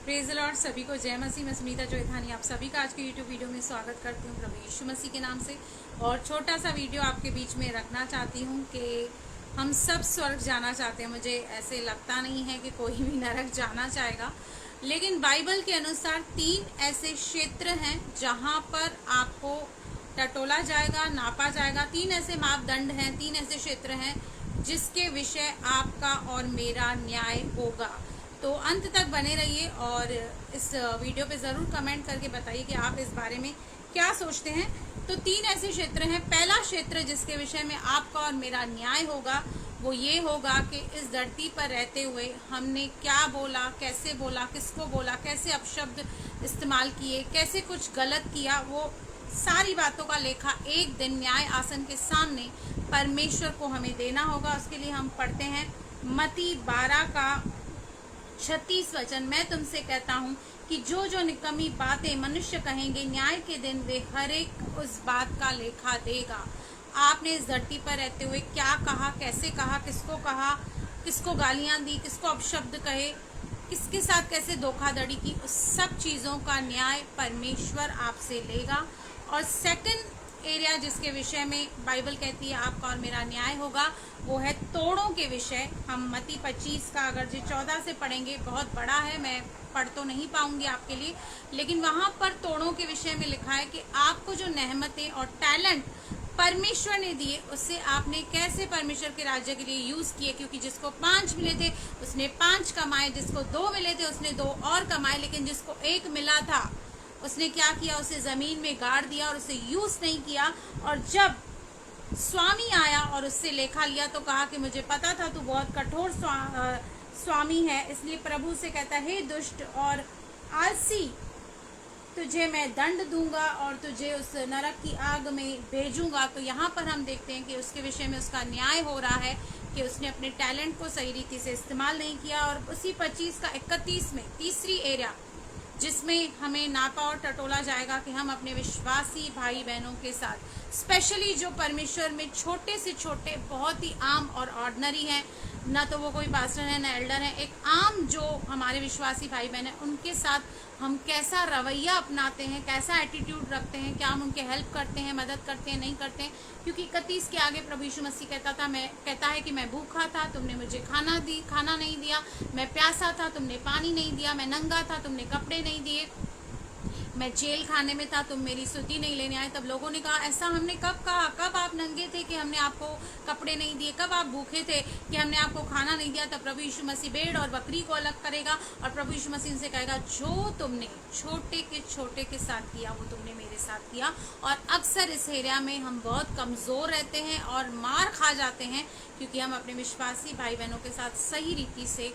Praise the Lord. सभी को जय मसीह। मैं सुनीता जोइथानी आप सभी का आज के यूट्यूब वीडियो में स्वागत करती हूँ प्रभु यीशु मसीह के नाम से। और छोटा सा वीडियो आपके बीच में रखना चाहती हूँ कि हम सब स्वर्ग जाना चाहते हैं। मुझे ऐसे लगता नहीं है कि कोई भी नरक जाना चाहेगा, लेकिन बाइबल के अनुसार 3 ऐसे क्षेत्र हैं जहाँ पर आपको टटोला जाएगा, नापा जाएगा। 3 ऐसे मापदंड हैं, 3 ऐसे क्षेत्र हैं जिसके विषय आपका और मेरा न्याय होगा। तो अंत तक बने रहिए और इस वीडियो पे ज़रूर कमेंट करके बताइए कि आप इस बारे में क्या सोचते हैं। तो 3 ऐसे क्षेत्र हैं। पहला क्षेत्र जिसके विषय में आपका और मेरा न्याय होगा वो ये होगा कि इस धरती पर रहते हुए हमने क्या बोला, कैसे बोला, किसको बोला, कैसे अपशब्द इस्तेमाल किए, कैसे कुछ गलत किया, वो सारी बातों का लेखा एक दिन न्याय आसन के सामने परमेश्वर को हमें देना होगा। उसके लिए हम पढ़ते हैं मत्ती 12 का 36 वचन। मैं तुमसे कहता हूँ कि जो जो निकम्मी बातें मनुष्य कहेंगे न्याय के दिन वे हर एक उस बात का लेखा देगा। आपने इस धरती पर रहते हुए क्या कहा, कैसे कहा, किसको गालियां दी, किसको अपशब्द कहे, किसके साथ कैसे धोखाधड़ी की, उस सब चीज़ों का न्याय परमेश्वर आपसे लेगा। और सेकंड एरिया जिसके विषय में बाइबल कहती है आपका और मेरा न्याय होगा वो है तोड़ों के विषय। हम मत्ती 25 का अगर जो 14 से पढ़ेंगे, बहुत बड़ा है, मैं पढ़ तो नहीं पाऊंगी आपके लिए, लेकिन वहां पर तोड़ों के विषय में लिखा है कि आपको जो नेहमतें और टैलेंट परमेश्वर ने दिए उससे आपने कैसे परमेश्वर के राज्य के लिए यूज किए। क्योंकि जिसको 5 मिले थे उसने 5 कमाए, जिसको 2 मिले थे उसने 2 और कमाए, लेकिन जिसको 1 मिला था उसने क्या किया, उसे जमीन में गाड़ दिया और उसे यूज नहीं किया। और जब स्वामी आया और उससे लेखा लिया तो कहा कि मुझे पता था तू बहुत कठोर स्वामी है, इसलिए प्रभु से कहता है हे दुष्ट और आलसी, तुझे मैं दंड दूंगा और तुझे उस नरक की आग में भेजूंगा। तो यहाँ पर हम देखते हैं कि उसके विषय में उसका न्याय हो रहा है कि उसने अपने टैलेंट को सही रीति से इस्तेमाल नहीं किया। और उसी 25 का 31 में तीसरी एरिया जिसमें हमें नापा और टटोला जाएगा कि हम अपने विश्वासी भाई बहनों के साथ, स्पेशली जो परमेश्वर में छोटे से छोटे, बहुत ही आम और ऑर्डिनरी हैं, ना तो वो कोई पास्टर है ना एल्डर है, एक आम जो हमारे विश्वासी भाई बहन हैं, उनके साथ हम कैसा रवैया अपनाते हैं, कैसा एटीट्यूड रखते हैं, क्या हम उनके हेल्प करते हैं, मदद करते हैं, नहीं करते हैं। क्योंकि 31 के आगे प्रभु यीशु मसीह कहता है कि मैं भूखा था, तुमने मुझे खाना नहीं दिया, मैं प्यासा था, तुमने पानी नहीं दिया, मैं नंगा था, तुमने कपड़े नहीं दिए, मैं जेल खाने में था, तुम मेरी सुधि नहीं लेने आए। तब लोगों ने कहा ऐसा हमने कब कहा, कब आप नंगे थे कि हमने आपको कपड़े नहीं दिए, कब आप भूखे थे कि हमने आपको खाना नहीं दिया। तब प्रभु यीशु मसीह भेड़ और बकरी को अलग करेगा और प्रभु यीशु मसीह से कहेगा जो तुमने छोटे के साथ किया वो तुमने मेरे साथ किया। और अक्सर इस एरिया में हम बहुत कमज़ोर रहते हैं और मार खा जाते हैं क्योंकि हम अपने विश्वासी भाई बहनों के साथ सही रीति से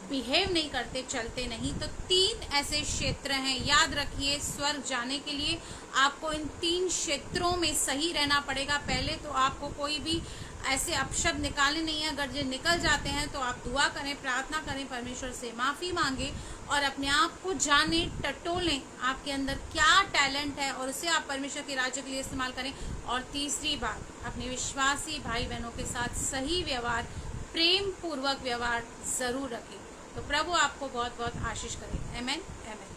बिहेव नहीं करते, चलते नहीं। तो 3 ऐसे क्षेत्र हैं, याद रखिए। स्वर्ग जाने के लिए आपको इन 3 क्षेत्रों में सही रहना पड़ेगा। पहले तो आपको कोई भी ऐसे अपशब्द निकालने नहीं है। अगर जो निकल जाते हैं तो आप दुआ करें, प्रार्थना करें, परमेश्वर से माफ़ी मांगे और अपने आप को जाने, टटोलें आपके अंदर क्या टैलेंट है और उसे आप परमेश्वर के राज्य के लिए इस्तेमाल करें। और तीसरी बात, अपने विश्वासी भाई बहनों के साथ सही व्यवहार, प्रेम पूर्वक व्यवहार ज़रूर रखें। तो प्रभु आपको बहुत बहुत आशीष करे। आमीन आमीन।